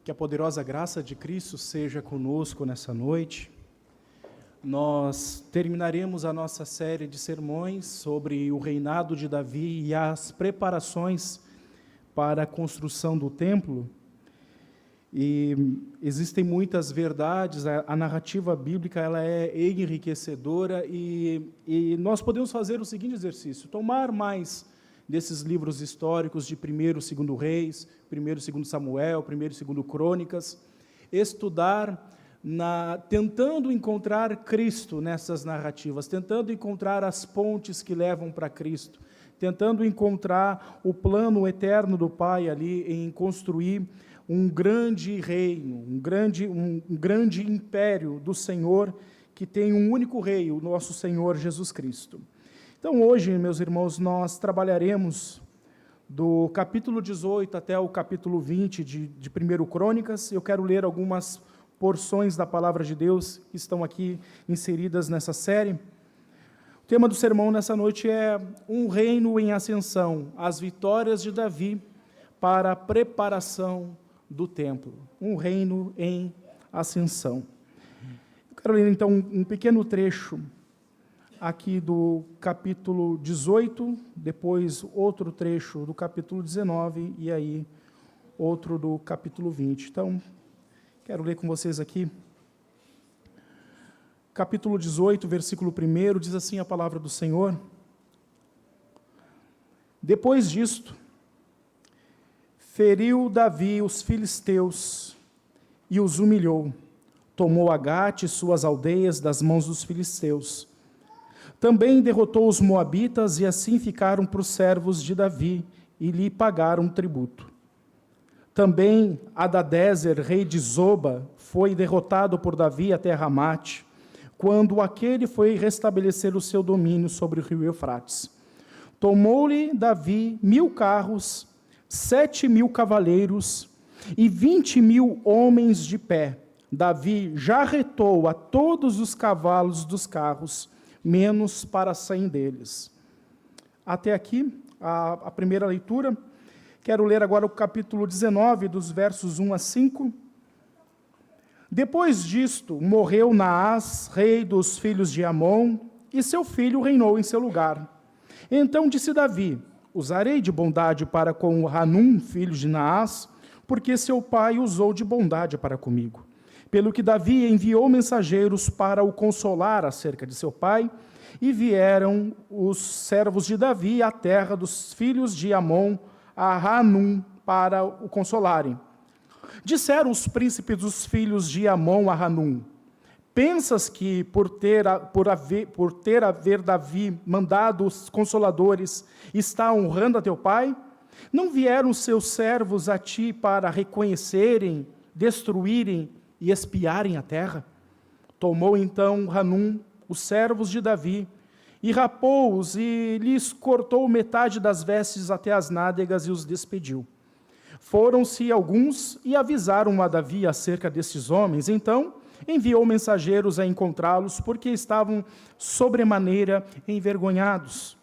Que a poderosa graça de Cristo seja conosco nessa noite. Nós terminaremos a nossa série de sermões sobre o reinado de Davi e as preparações para a construção do templo. E existem muitas verdades, a narrativa bíblica ela é enriquecedora e nós podemos fazer o seguinte exercício: tomar mais desses livros históricos de 1º e 2º Reis, 1º e 2º Samuel, 1º e 2º Crônicas, estudar, tentando encontrar Cristo nessas narrativas, tentando encontrar as pontes que levam para Cristo, tentando encontrar o plano eterno do Pai ali em construir um grande reino, um grande império do Senhor, que tem um único rei, o nosso Senhor Jesus Cristo. Então hoje, meus irmãos, nós trabalharemos do capítulo 18 até o capítulo 20 de 1º Crônicas. Eu quero ler algumas porções da palavra de Deus que estão aqui inseridas nessa série. O tema do sermão nessa noite é um reino em ascensão, as vitórias de Davi para a preparação do templo. Um reino em ascensão. Eu quero ler então um pequeno trecho aqui do capítulo 18, depois outro trecho do capítulo 19 e aí outro do capítulo 20. Então, quero ler com vocês aqui. Capítulo 18, versículo 1, diz assim a palavra do Senhor: Depois disto, feriu Davi os filisteus e os humilhou. Tomou Agate e suas aldeias das mãos dos filisteus. Também derrotou os moabitas e assim ficaram para os servos de Davi e lhe pagaram tributo. Também Adadézer, rei de Zoba, foi derrotado por Davi até Ramate, quando aquele foi restabelecer o seu domínio sobre o rio Eufrates. Tomou-lhe Davi 1000 carros, 7.000 cavaleiros e 20.000 homens de pé. Davi jarretou a todos os cavalos dos carros, menos para 100 deles. Até aqui, a primeira leitura. Quero ler agora o capítulo 19, dos versos 1 a 5. Depois disto, morreu Naás, rei dos filhos de Amon, e seu filho reinou em seu lugar. Então disse Davi: usarei de bondade para com Hanum, filho de Naás, porque seu pai usou de bondade para comigo. Pelo que Davi enviou mensageiros para o consolar acerca de seu pai, e vieram os servos de Davi à terra dos filhos de Amon, a Hanum, para o consolarem. Disseram os príncipes dos filhos de Amon a Hanum: pensas que por ter haver Davi mandado os consoladores, está honrando a teu pai? Não vieram seus servos a ti para reconhecerem, destruírem e espiarem a terra? Tomou então Hanum os servos de Davi, e rapou-os, e lhes cortou metade das vestes até as nádegas, e os despediu. Foram-se alguns, e avisaram a Davi acerca destes homens. Então enviou mensageiros a encontrá-los, porque estavam sobremaneira envergonhados.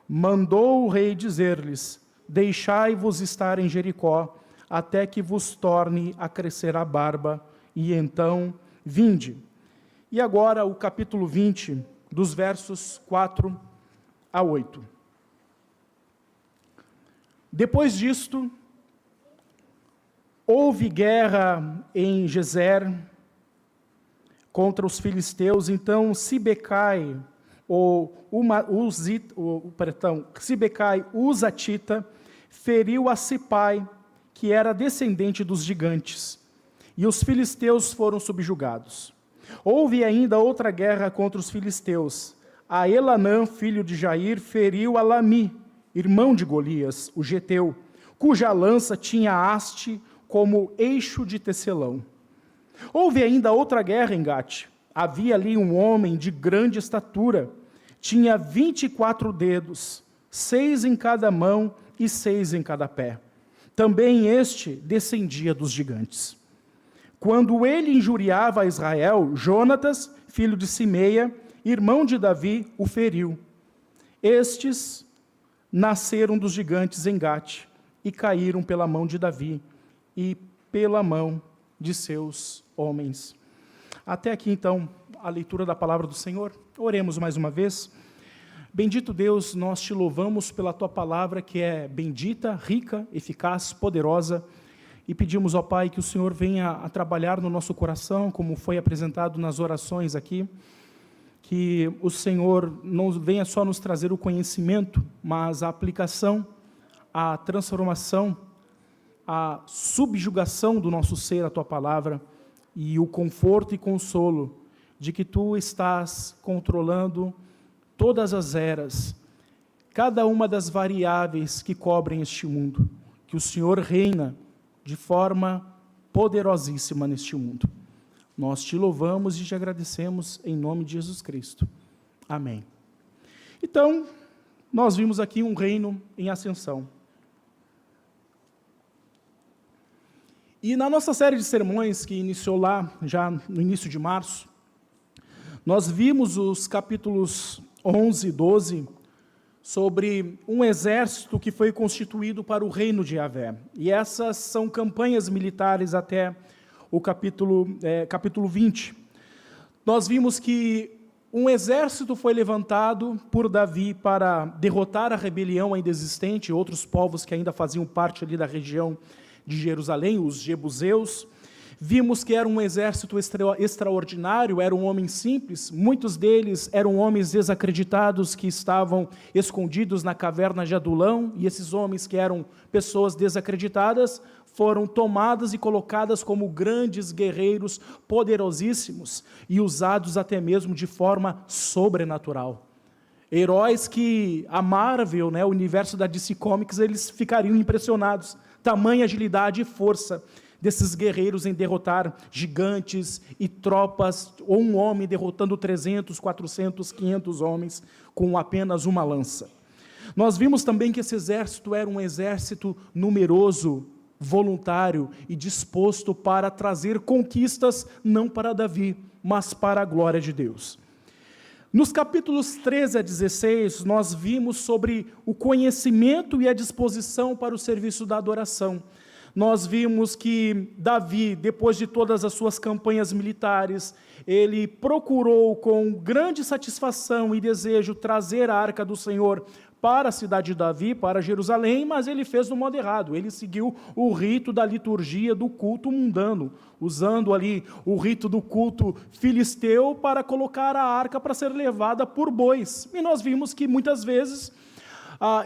Mandou o rei dizer-lhes: deixai-vos estar em Jericó, até que vos torne a crescer a barba, e então vinde. E agora o capítulo 20, dos versos 4 a 8. Depois disto, houve guerra em Gezer contra os filisteus. Então Sibecai, Sibecai, o Uzatita, feriu a Sipai, que era descendente dos gigantes, e os filisteus foram subjugados. Houve ainda outra guerra contra os filisteus. A Elanã, filho de Jair, feriu a Lami, irmão de Golias, o geteu, cuja lança tinha haste como eixo de tecelão. Houve ainda outra guerra em Gate. Havia ali um homem de grande estatura, tinha 24 dedos, 6 em cada mão e 6 em cada pé. Também este descendia dos gigantes. Quando ele injuriava a Israel, Jonatas, filho de Simeia, irmão de Davi, o feriu. Estes nasceram dos gigantes em Gate e caíram pela mão de Davi, e pela mão de seus homens. Até aqui, então, a leitura da palavra do Senhor. Oremos mais uma vez. Bendito Deus, nós te louvamos pela tua palavra, que é bendita, rica, eficaz, poderosa, e pedimos ao Pai que o Senhor venha a trabalhar no nosso coração, como foi apresentado nas orações aqui, que o Senhor não venha só nos trazer o conhecimento, mas a aplicação, a transformação, a subjugação do nosso ser à tua palavra, e o conforto e consolo de que tu estás controlando todas as eras, cada uma das variáveis que cobrem este mundo, que o Senhor reina de forma poderosíssima neste mundo. Nós te louvamos e te agradecemos em nome de Jesus Cristo. Amém. Então, nós vimos aqui um reino em ascensão. E na nossa série de sermões, que iniciou lá, já no início de março, nós vimos os capítulos 11 e 12, sobre um exército que foi constituído para o reino de Yahvé. E essas são campanhas militares até o capítulo 20. Nós vimos que um exército foi levantado por Davi para derrotar a rebelião ainda existente, outros povos que ainda faziam parte ali da região de Jerusalém, os jebuseus. Vimos que era um exército extraordinário, era um homem simples, muitos deles eram homens desacreditados que estavam escondidos na caverna de Adulão, e esses homens que eram pessoas desacreditadas foram tomadas e colocadas como grandes guerreiros poderosíssimos e usados até mesmo de forma sobrenatural. Heróis que a Marvel, o universo da DC Comics, eles ficariam impressionados, tamanha agilidade e força desses guerreiros em derrotar gigantes e tropas, ou um homem derrotando 300, 400, 500 homens com apenas uma lança. Nós vimos também que esse exército era um exército numeroso, voluntário e disposto para trazer conquistas, não para Davi, mas para a glória de Deus. Nos capítulos 13 a 16, nós vimos sobre o conhecimento e a disposição para o serviço da adoração. Nós vimos que Davi, depois de todas as suas campanhas militares, ele procurou com grande satisfação e desejo trazer a arca do Senhor para a cidade de Davi, para Jerusalém, mas ele fez do modo errado. Ele seguiu o rito da liturgia do culto mundano, usando ali o rito do culto filisteu para colocar a arca para ser levada por bois. E nós vimos que muitas vezes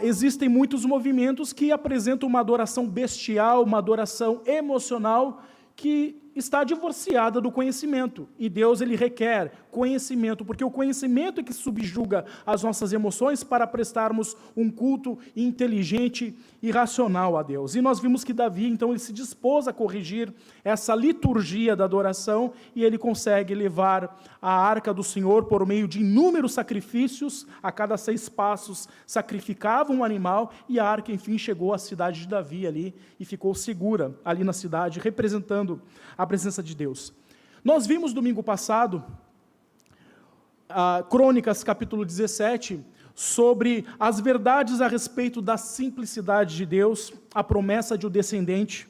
existem muitos movimentos que apresentam uma adoração bestial, uma adoração emocional que está divorciada do conhecimento. E Deus, ele requer conhecimento, porque o conhecimento é que subjuga as nossas emoções para prestarmos um culto inteligente e racional a Deus. E nós vimos que Davi, então, ele se dispôs a corrigir essa liturgia da adoração, e ele consegue levar a arca do Senhor por meio de inúmeros sacrifícios. A cada 6 passos sacrificava um animal, e a arca, enfim, chegou à cidade de Davi ali, e ficou segura ali na cidade, representando a presença de Deus. Nós vimos domingo passado, Crônicas capítulo 17, sobre as verdades a respeito da simplicidade de Deus, a promessa de um descendente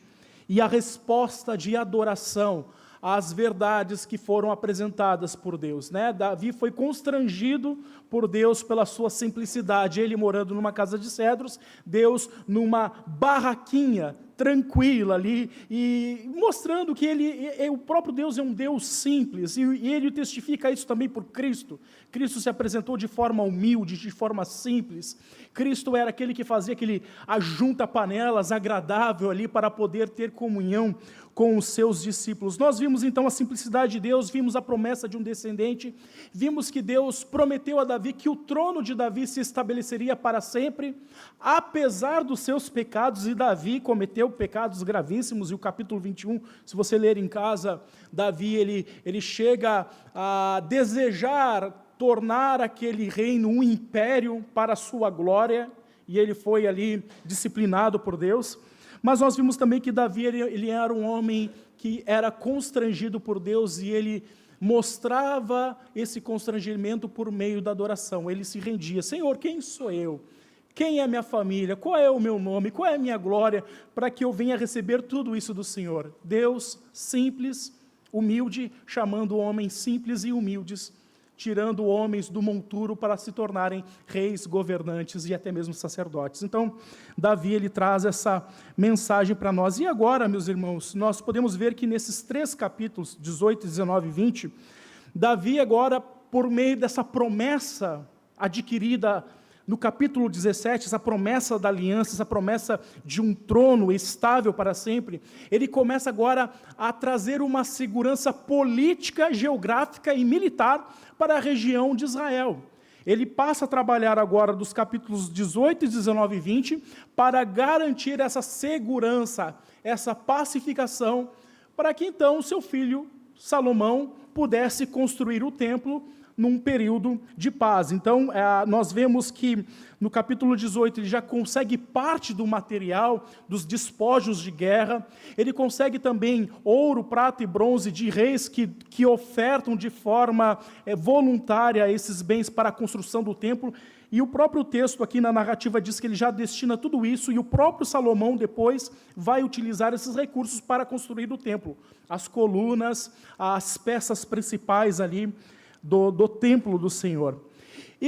e a resposta de adoração às verdades que foram apresentadas por Deus. Davi foi constrangido por Deus pela sua simplicidade, ele morando numa casa de cedros, Deus numa barraquinha tranquila ali, e mostrando que o próprio Deus é um Deus simples, e ele testifica isso também por Cristo. Cristo se apresentou de forma humilde, de forma simples. Cristo era aquele que fazia aquele ajunta-panelas agradável ali para poder ter comunhão com os seus discípulos. Nós vimos então a simplicidade de Deus, vimos a promessa de um descendente, vimos que Deus prometeu a Davi que o trono de Davi se estabeleceria para sempre, apesar dos seus pecados, e Davi cometeu pecados gravíssimos. E o capítulo 21, se você ler em casa, Davi ele chega a desejar tornar aquele reino um império para a sua glória, e ele foi ali disciplinado por Deus. Mas nós vimos também que Davi ele era um homem que era constrangido por Deus, e ele mostrava esse constrangimento por meio da adoração. Ele se rendia: Senhor, quem sou eu? Quem é minha família? Qual é o meu nome? Qual é a minha glória? Para que eu venha receber tudo isso do Senhor. Deus simples, humilde, chamando homens simples e humildes, tirando homens do monturo para se tornarem reis, governantes e até mesmo sacerdotes. Então, Davi, ele traz essa mensagem para nós. E agora, meus irmãos, nós podemos ver que nesses 3 capítulos, 18, 19 e 20, Davi agora, por meio dessa promessa adquirida no capítulo 17, essa promessa da aliança, essa promessa de um trono estável para sempre, ele começa agora a trazer uma segurança política, geográfica e militar para a região de Israel. Ele passa a trabalhar agora dos capítulos 18, 19 e 20 para garantir essa segurança, essa pacificação, para que então seu filho Salomão pudesse construir o templo num período de paz. Então, nós vemos que no capítulo 18 ele já consegue parte do material, dos despojos de guerra, ele consegue também ouro, prata e bronze de reis que ofertam de forma voluntária esses bens para a construção do templo, e o próprio texto aqui na narrativa diz que ele já destina tudo isso, e o próprio Salomão depois vai utilizar esses recursos para construir o templo, as colunas, as peças principais ali, do templo do Senhor.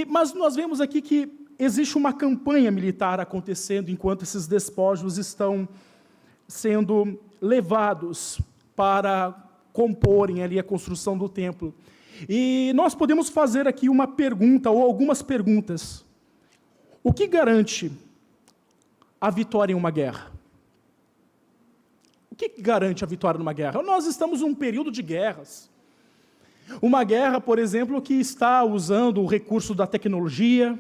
Mas nós vemos aqui que existe uma campanha militar acontecendo enquanto esses despojos estão sendo levados para comporem ali a construção do templo. E nós podemos fazer aqui uma pergunta, ou algumas perguntas. O que garante a vitória em uma guerra? O que garante a vitória numa guerra? Nós estamos num período de guerras. Uma guerra, por exemplo, que está usando o recurso da tecnologia,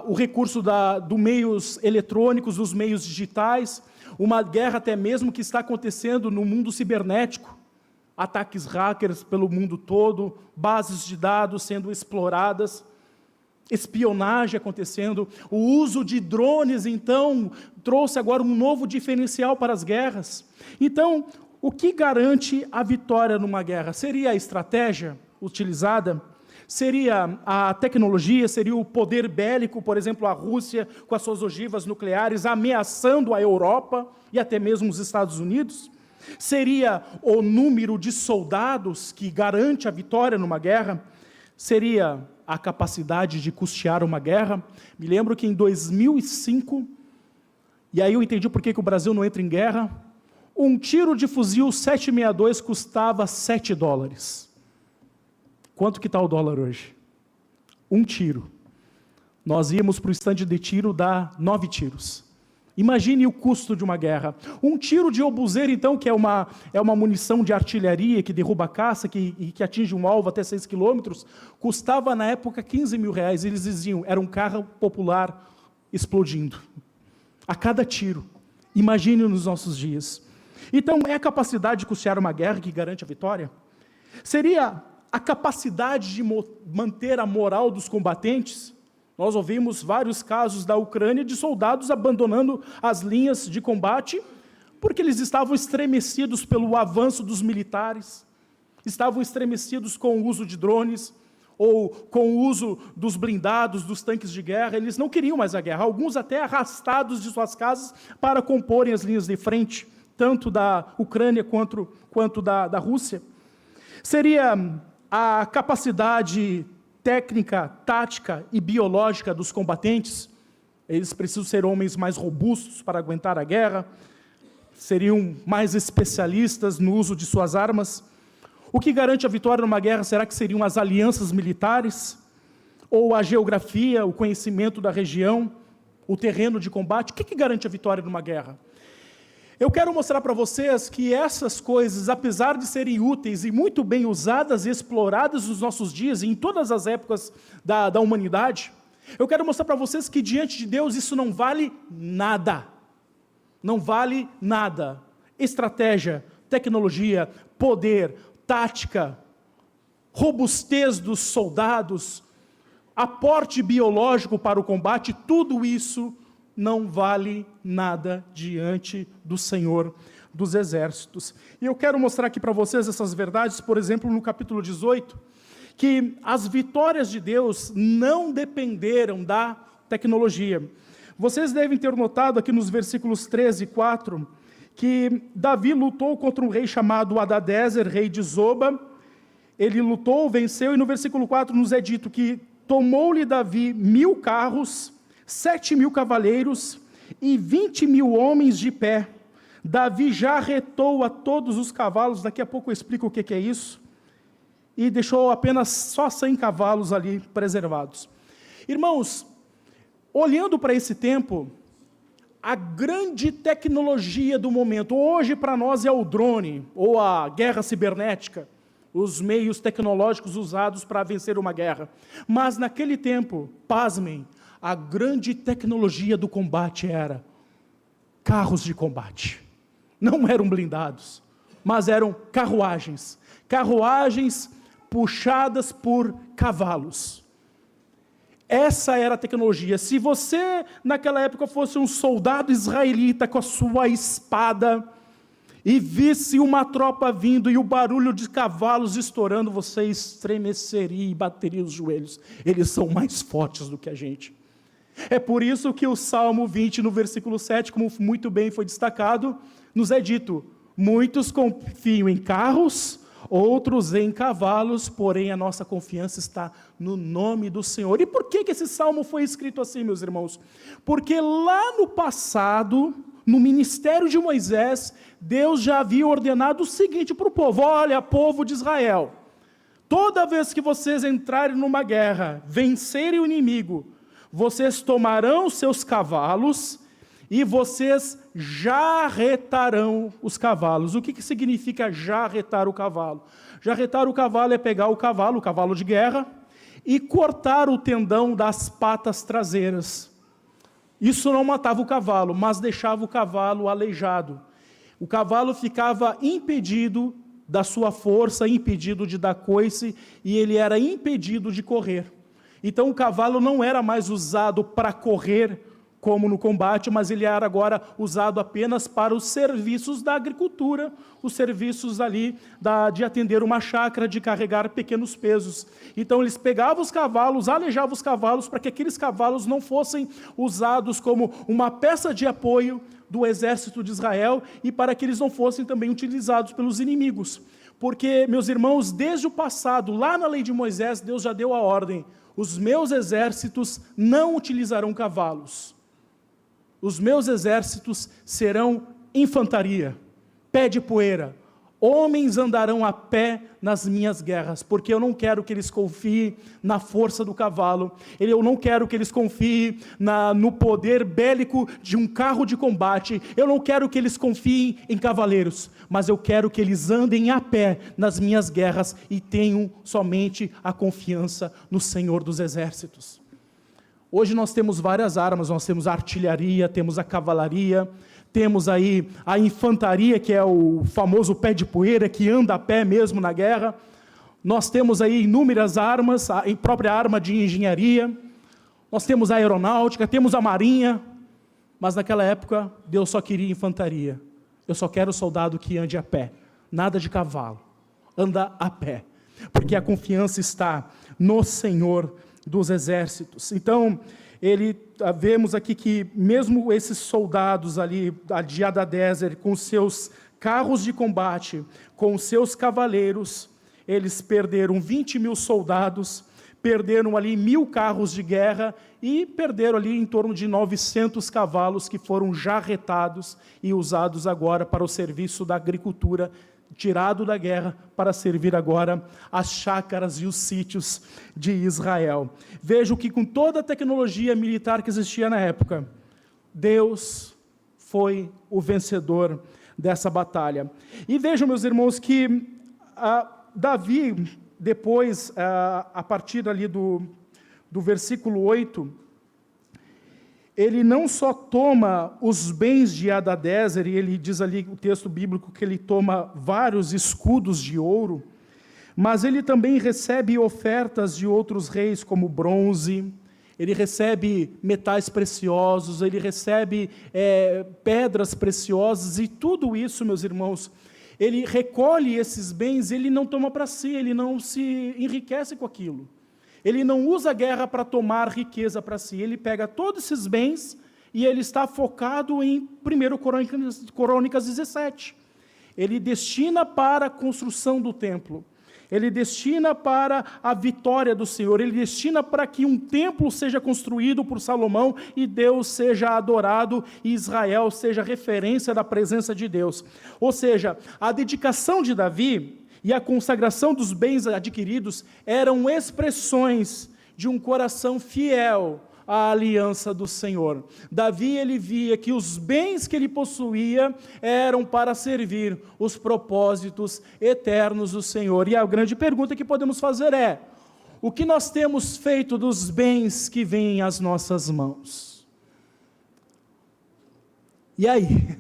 o recurso dos meios eletrônicos, dos meios digitais, uma guerra até mesmo que está acontecendo no mundo cibernético, ataques hackers pelo mundo todo, bases de dados sendo exploradas, espionagem acontecendo, o uso de drones, então, trouxe agora um novo diferencial para as guerras. Então, o que garante a vitória numa guerra? Seria a estratégia utilizada? Seria a tecnologia? Seria o poder bélico, por exemplo, a Rússia com as suas ogivas nucleares ameaçando a Europa e até mesmo os Estados Unidos? Seria o número de soldados que garante a vitória numa guerra? Seria a capacidade de custear uma guerra? Me lembro que em 2005, e aí eu entendi por que o Brasil não entra em guerra, um tiro de fuzil 762 custava $7. Quanto que está o dólar hoje? Um tiro. Nós íamos para o estande de tiro dar 9 tiros. Imagine o custo de uma guerra. Um tiro de obuseiro, então, que é uma munição de artilharia que derruba a caça, que atinge um alvo até 6 quilômetros, custava na época R$15 mil. Eles diziam, era um carro popular explodindo. A cada tiro. Imagine nos nossos dias. Então, é a capacidade de custear uma guerra que garante a vitória? Seria a capacidade de manter a moral dos combatentes? Nós ouvimos vários casos da Ucrânia de soldados abandonando as linhas de combate porque eles estavam estremecidos pelo avanço dos militares, estavam estremecidos com o uso de drones, ou com o uso dos blindados, dos tanques de guerra. Eles não queriam mais a guerra, alguns até arrastados de suas casas para comporem as linhas de frente, tanto da Ucrânia quanto da Rússia. Seria a capacidade técnica, tática e biológica dos combatentes? Eles precisam ser homens mais robustos para aguentar a guerra? Seriam mais especialistas no uso de suas armas? O que garante a vitória numa guerra, será que seriam as alianças militares? Ou a geografia, o conhecimento da região, o terreno de combate? O que garante a vitória numa guerra? Eu quero mostrar para vocês que essas coisas, apesar de serem úteis e muito bem usadas e exploradas nos nossos dias e em todas as épocas da humanidade, eu quero mostrar para vocês que diante de Deus isso não vale nada. Não vale nada. Estratégia, tecnologia, poder, tática, robustez dos soldados, aporte biológico para o combate, tudo isso não vale nada diante do Senhor dos Exércitos. E eu quero mostrar aqui para vocês essas verdades, por exemplo, no capítulo 18, que as vitórias de Deus não dependeram da tecnologia. Vocês devem ter notado aqui nos versículos 13 e 4, que Davi lutou contra um rei chamado Hadadezer, rei de Zoba. Ele lutou, venceu, e no versículo 4 nos é dito que tomou-lhe Davi 1000 carros, 7.000 cavaleiros e 20.000 homens de pé. Davi já retou a todos os cavalos, daqui a pouco eu explico o que é isso, e deixou apenas só 100 cavalos ali preservados. Irmãos, olhando para esse tempo, a grande tecnologia do momento, hoje para nós é o drone, ou a guerra cibernética, os meios tecnológicos usados para vencer uma guerra. Mas naquele tempo, pasmem, a grande tecnologia do combate era carros de combate. Não eram blindados, mas eram carruagens. Carruagens puxadas por cavalos. Essa era a tecnologia. Se você, naquela época, fosse um soldado israelita com a sua espada e visse uma tropa vindo e o barulho de cavalos estourando, você estremeceria e bateria os joelhos. Eles são mais fortes do que a gente. É por isso que o Salmo 20, no versículo 7, como muito bem foi destacado, nos é dito: muitos confiam em carros, outros em cavalos, porém a nossa confiança está no nome do Senhor. E por que esse salmo foi escrito assim, meus irmãos? Porque lá no passado, no ministério de Moisés, Deus já havia ordenado o seguinte para o povo: olha, povo de Israel, toda vez que vocês entrarem numa guerra, vencerem o inimigo, vocês tomarão seus cavalos e vocês jarretarão os cavalos. O que significa jarretar o cavalo? Jarretar o cavalo é pegar o cavalo de guerra, e cortar o tendão das patas traseiras. Isso não matava o cavalo, mas deixava o cavalo aleijado. O cavalo ficava impedido da sua força, impedido de dar coice, e ele era impedido de correr. Então o cavalo não era mais usado para correr, como no combate, mas ele era agora usado apenas para os serviços da agricultura, os serviços ali de atender uma chácara, de carregar pequenos pesos. Então eles pegavam os cavalos, aleijavam os cavalos, para que aqueles cavalos não fossem usados como uma peça de apoio do exército de Israel, e para que eles não fossem também utilizados pelos inimigos. Porque, meus irmãos, desde o passado, lá na lei de Moisés, Deus já deu a ordem: os meus exércitos não utilizarão cavalos. Os meus exércitos serão infantaria, pé de poeira. Homens andarão a pé nas minhas guerras, porque eu não quero que eles confiem na força do cavalo, eu não quero que eles confiem no poder bélico de um carro de combate, eu não quero que eles confiem em cavaleiros, mas eu quero que eles andem a pé nas minhas guerras e tenham somente a confiança no Senhor dos Exércitos. Hoje nós temos várias armas, nós temos a artilharia, temos a cavalaria, temos aí a infantaria, que é o famoso pé de poeira, que anda a pé mesmo na guerra. Nós temos aí inúmeras armas, a própria arma de engenharia, nós temos a aeronáutica, temos a marinha, mas naquela época Deus só queria infantaria. Eu só quero soldado que ande a pé, nada de cavalo, anda a pé, porque a confiança está no Senhor dos Exércitos. Então, vemos aqui que mesmo esses soldados ali, de Hadadezer, com seus carros de combate, com seus cavaleiros, eles perderam 20.000 soldados, perderam ali 1.000 carros de guerra e perderam ali em torno de 900 cavalos que foram jarretados e usados agora para o serviço da agricultura, tirado da guerra para servir agora as chácaras e os sítios de Israel. Vejo que com toda a tecnologia militar que existia na época, Deus foi o vencedor dessa batalha. E vejam, meus irmãos, que Davi, depois, a partir ali do versículo 8, ele não só toma os bens de Hadadezer, e ele diz ali, o texto bíblico, que ele toma vários escudos de ouro, mas ele também recebe ofertas de outros reis, como bronze, ele recebe metais preciosos, ele recebe pedras preciosas, e tudo isso, meus irmãos, ele recolhe esses bens, ele não toma para si, ele não se enriquece com aquilo. ele não usa a guerra para tomar riqueza para si, ele pega todos esses bens e ele está focado em 1 Crônicas 17. Ele destina para a construção do templo. Ele destina para a vitória do Senhor, ele destina para que um templo seja construído por Salomão e Deus seja adorado e Israel seja referência da presença de Deus. Ou seja, a dedicação de Davi e a consagração dos bens adquiridos eram expressões de um coração fiel à aliança do Senhor. Davi, ele via que os bens que ele possuía eram para servir os propósitos eternos do Senhor. E a grande pergunta que podemos fazer é: o que nós temos feito dos bens que vêm às nossas mãos? E aí?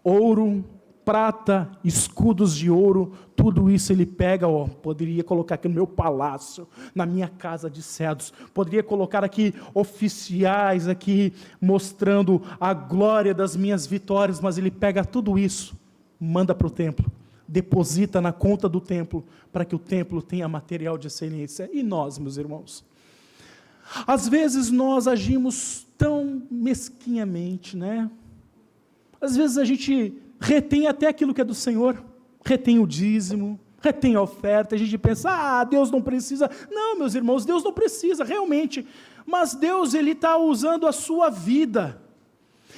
Ouro, prata, escudos de ouro, tudo isso ele pega, poderia colocar aqui no meu palácio, na minha casa de cedros, poderia colocar aqui oficiais aqui, mostrando a glória das minhas vitórias, mas ele pega tudo isso, manda para o templo, deposita na conta do templo, para que o templo tenha material de excelência. E nós, meus irmãos? Às vezes nós agimos tão mesquinhamente, né? Às vezes a gente retém até aquilo que é do Senhor, retém o dízimo, retém a oferta, a gente pensa, Deus não precisa. Não, meus irmãos, Deus não precisa, realmente, mas Deus, Ele está usando a sua vida,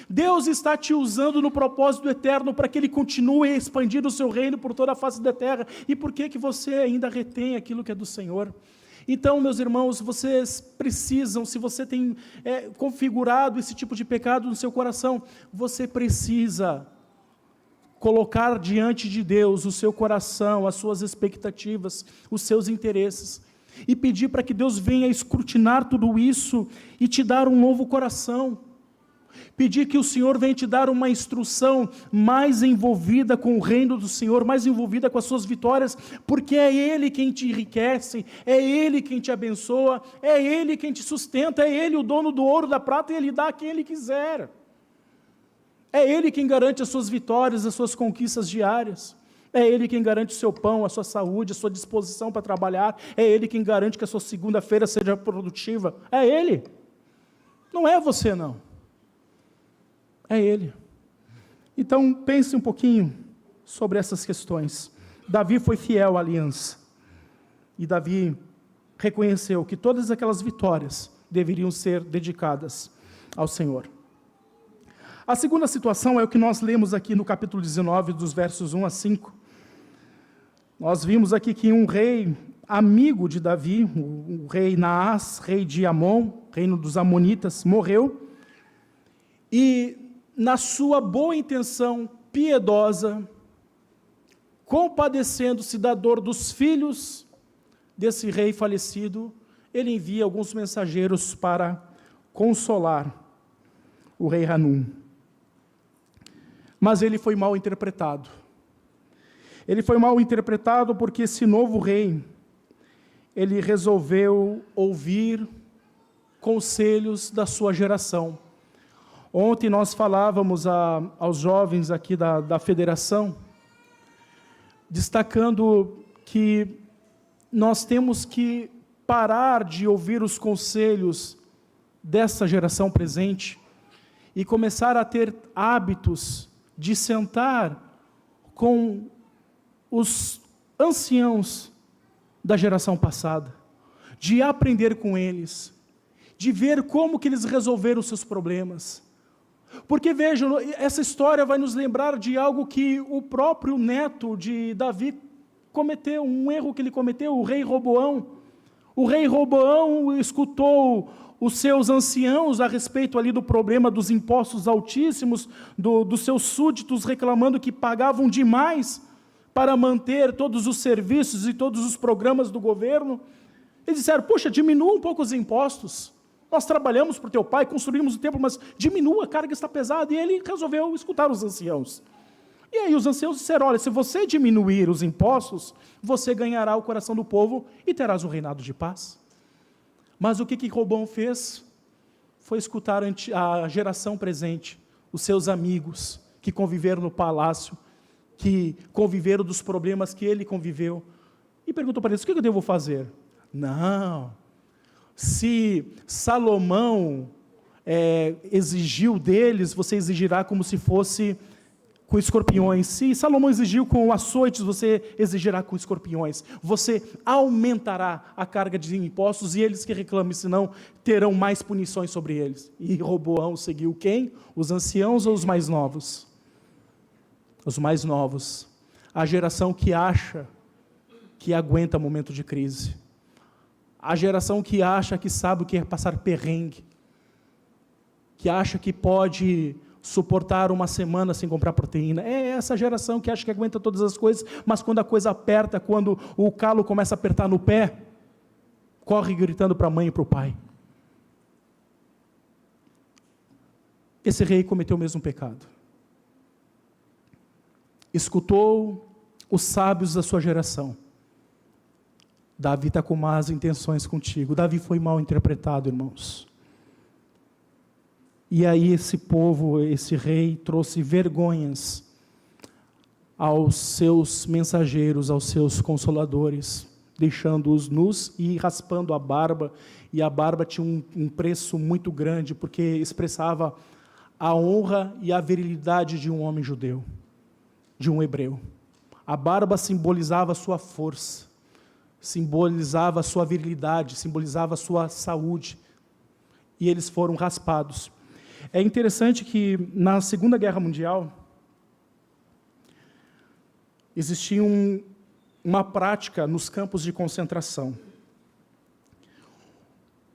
Deus está te usando no propósito eterno, para que Ele continue expandindo o seu reino por toda a face da terra. E por que você ainda retém aquilo que é do Senhor? Então, meus irmãos, vocês precisam, se você tem configurado esse tipo de pecado no seu coração, você precisa colocar diante de Deus o seu coração, as suas expectativas, os seus interesses, e pedir para que Deus venha escrutinar tudo isso e te dar um novo coração. Pedir que o Senhor venha te dar uma instrução mais envolvida com o reino do Senhor, mais envolvida com as suas vitórias, porque é Ele quem te enriquece, é Ele quem te abençoa, é Ele quem te sustenta, é Ele o dono do ouro, da prata, e Ele dá a quem Ele quiser. É Ele quem garante as suas vitórias, as suas conquistas diárias. É Ele quem garante o seu pão, a sua saúde, a sua disposição para trabalhar. É Ele quem garante que a sua segunda-feira seja produtiva. É Ele. Não é você, não. É Ele. Então, pense um pouquinho sobre essas questões. Davi foi fiel à aliança. E Davi reconheceu que todas aquelas vitórias deveriam ser dedicadas ao Senhor. A segunda situação é o que nós lemos aqui no capítulo 19, dos versos 1 a 5. Nós vimos aqui que um rei amigo de Davi, o rei Naás, rei de Amon, reino dos Amonitas, morreu. E na sua boa intenção piedosa, compadecendo-se da dor dos filhos desse rei falecido, ele envia alguns mensageiros para consolar o rei Hanum. Mas ele foi mal interpretado. Ele foi mal interpretado porque esse novo rei, ele resolveu ouvir conselhos da sua geração. Ontem nós falávamos aos jovens aqui da federação, destacando que nós temos que parar de ouvir os conselhos dessa geração presente e começar a ter hábitos de sentar com os anciãos da geração passada, de aprender com eles, de ver como que eles resolveram os seus problemas. Porque vejam, essa história vai nos lembrar de algo que o próprio neto de Davi cometeu, um erro que ele cometeu, o rei Roboão. O rei Roboão escutou os seus anciãos a respeito ali do problema dos impostos altíssimos, dos seus súditos reclamando que pagavam demais para manter todos os serviços e todos os programas do governo. Eles disseram, puxa, diminua um pouco os impostos, nós trabalhamos para o teu pai, construímos o templo, mas diminua, a carga está pesada. E ele resolveu escutar os anciãos. E aí os anciãos disseram, olha, se você diminuir os impostos, você ganhará o coração do povo e terás um reinado de paz. Mas o que Roboão fez? Foi escutar a geração presente, os seus amigos, que conviveram no palácio, que conviveram dos problemas que ele conviveu. e perguntou para eles: o que eu devo fazer? Não. Se Salomão exigiu deles, você exigirá como se fosse com escorpiões. Se Salomão exigiu com açoites, você exigirá com escorpiões. Você aumentará a carga de impostos, e eles que reclamem, senão terão mais punições sobre eles. E Roboão seguiu quem? Os anciãos ou os mais novos? Os mais novos. A geração que acha que aguenta momento de crise. A geração que acha que sabe o que é passar perrengue. Que acha que pode suportar uma semana sem comprar proteína. É essa geração que acha que aguenta todas as coisas, mas quando a coisa aperta, quando o calo começa a apertar no pé, corre gritando para a mãe e para o pai. Esse rei cometeu o mesmo pecado. Escutou os sábios da sua geração. Davi está com más intenções contigo. Davi foi mal interpretado, irmãos. E aí esse povo, esse rei, trouxe vergonhas aos seus mensageiros, aos seus consoladores, deixando-os nus e raspando a barba. E a barba tinha um preço muito grande, porque expressava a honra e a virilidade de um homem judeu, de um hebreu. A barba simbolizava a sua força, simbolizava a sua virilidade, simbolizava a sua saúde. E eles foram raspados. É interessante que na Segunda Guerra Mundial existia uma prática nos campos de concentração.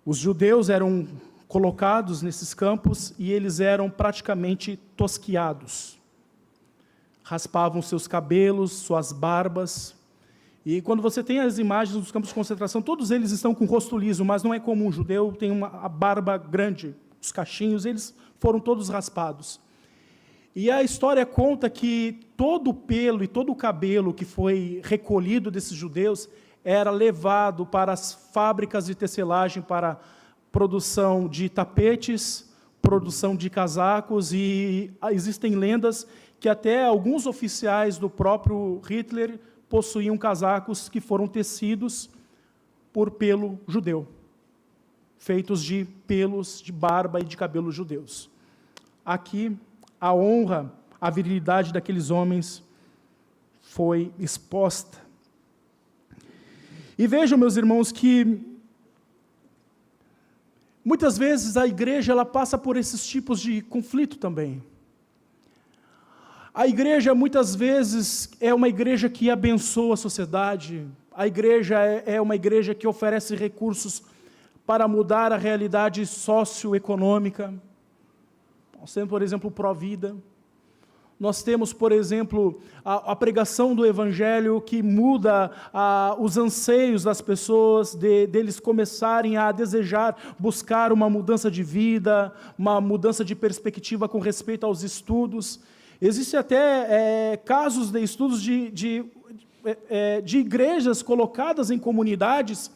Os judeus eram colocados nesses campos e eles eram praticamente tosquiados. Raspavam seus cabelos, suas barbas. E quando você tem as imagens dos campos de concentração, todos eles estão com o rosto liso, mas não é comum. O judeu tem a barba grande, os cachinhos, eles foram todos raspados. E a história conta que todo o pelo e todo o cabelo que foi recolhido desses judeus era levado para as fábricas de tecelagem para produção de tapetes, produção de casacos, e existem lendas que até alguns oficiais do próprio Hitler possuíam casacos que foram tecidos por pelo judeu, feitos de pelos de barba e de cabelo judeus. Aqui, a honra, a virilidade daqueles homens foi exposta. E vejam, meus irmãos, que muitas vezes a igreja ela passa por esses tipos de conflito também. A igreja, muitas vezes, é uma igreja que abençoa a sociedade. A igreja é uma igreja que oferece recursos para mudar a realidade socioeconômica. Nós temos, por exemplo, o Provida. Nós temos, por exemplo, a pregação do Evangelho que muda os anseios das pessoas, deles começarem a desejar, buscar uma mudança de vida, uma mudança de perspectiva com respeito aos estudos. Existem até casos de estudos de igrejas colocadas em comunidades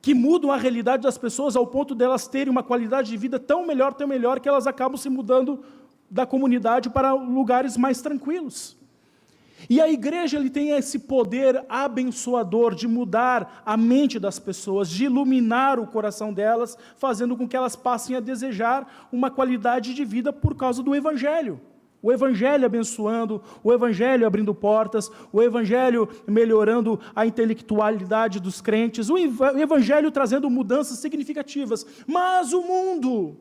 que mudam a realidade das pessoas ao ponto delas terem uma qualidade de vida tão melhor, que elas acabam se mudando da comunidade para lugares mais tranquilos. E a igreja ele tem esse poder abençoador de mudar a mente das pessoas, de iluminar o coração delas, fazendo com que elas passem a desejar uma qualidade de vida por causa do Evangelho. O Evangelho abençoando, o Evangelho abrindo portas, o Evangelho melhorando a intelectualidade dos crentes, o Evangelho trazendo mudanças significativas. Mas o mundo,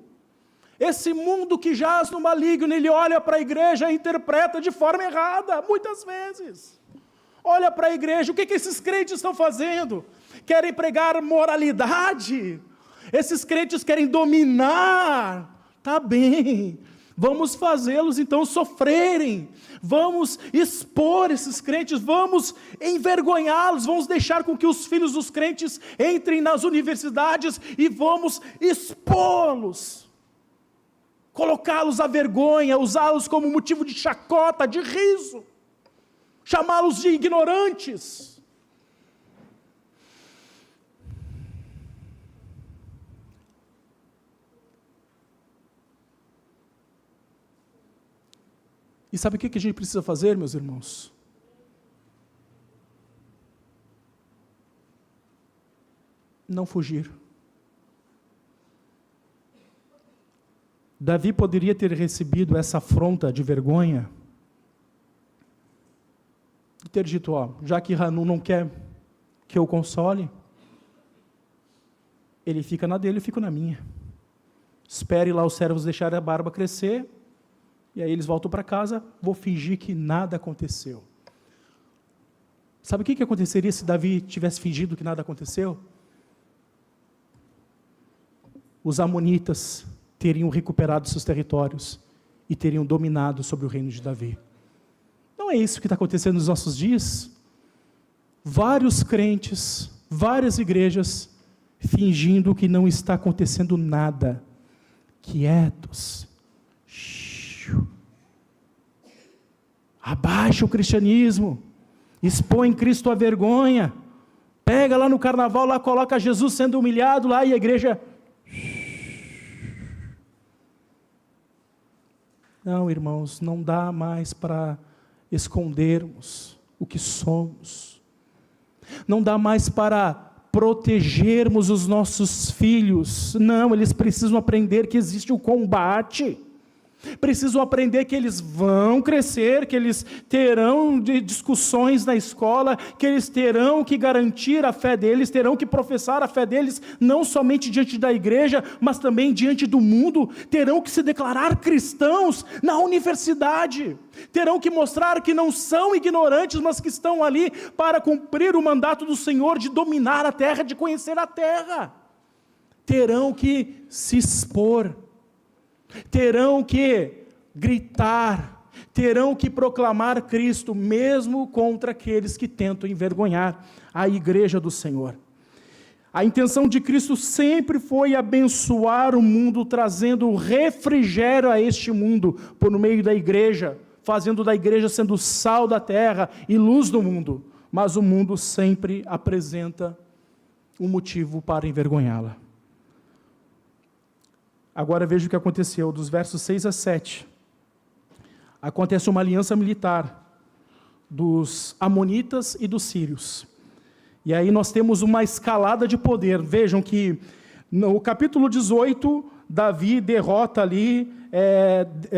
esse mundo que jaz no maligno, ele olha para a igreja e interpreta de forma errada, muitas vezes. Olha para a igreja, o que esses crentes estão fazendo? Querem pregar moralidade? Esses crentes querem dominar? Tá bem. Vamos fazê-los, então, sofrerem. Vamos expor esses crentes, vamos envergonhá-los, vamos deixar com que os filhos dos crentes entrem nas universidades e vamos expô-los. Colocá-los à vergonha, usá-los como motivo de chacota, de riso. Chamá-los de ignorantes. E sabe o que a gente precisa fazer, meus irmãos? não fugir. Davi poderia ter recebido essa afronta de vergonha e ter dito, já que Hanun não quer que eu console, ele fica na dele, eu fico na minha. Espere lá os servos deixarem a barba crescer, e aí eles voltam para casa, vou fingir que nada aconteceu. Sabe o que aconteceria se Davi tivesse fingido que nada aconteceu? Os amonitas teriam recuperado seus territórios e teriam dominado sobre o reino de Davi. Não é isso que está acontecendo nos nossos dias? Vários crentes, várias igrejas, fingindo que não está acontecendo nada, quietos. Abaixa o cristianismo, expõe Cristo à vergonha, pega lá no carnaval, lá coloca Jesus sendo humilhado lá e a igreja... Não, irmãos, não dá mais para escondermos o que somos. Não dá mais para protegermos os nossos filhos. Não, eles precisam aprender que existe o combate. Precisam aprender que eles vão crescer, que eles terão discussões na escola, que eles terão que garantir a fé deles, terão que professar a fé deles, não somente diante da igreja, mas também diante do mundo, terão que se declarar cristãos na universidade, terão que mostrar que não são ignorantes, mas que estão ali para cumprir o mandato do Senhor de dominar a terra, de conhecer a terra, terão que se expor, terão que gritar, terão que proclamar Cristo, mesmo contra aqueles que tentam envergonhar a igreja do Senhor. A intenção de Cristo sempre foi abençoar o mundo, trazendo refrigério a este mundo, por meio da igreja, fazendo da igreja sendo sal da terra e luz do mundo, mas o mundo sempre apresenta um motivo para envergonhá-la. Agora veja o que aconteceu, dos versos 6 a 7. Acontece uma aliança militar dos amonitas e dos sírios. E aí nós temos uma escalada de poder. Vejam que no capítulo 18, Davi derrota ali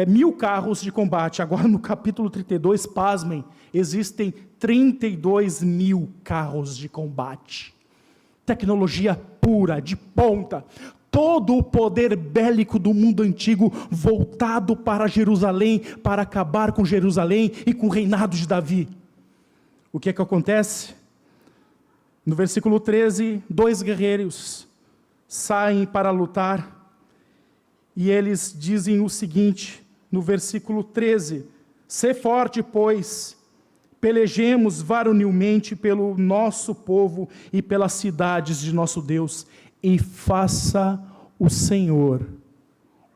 1000 carros de combate. Agora no capítulo 32, pasmem, existem 32.000 carros de combate. Tecnologia pura, de ponta. Todo o poder bélico do mundo antigo voltado para Jerusalém, para acabar com Jerusalém e com o reinado de Davi. O que é que acontece? No versículo 13, 2 guerreiros saem para lutar, e eles dizem o seguinte, no versículo 13, sê forte, pois, pelejemos varonilmente pelo nosso povo e pelas cidades de nosso Deus, e faça o Senhor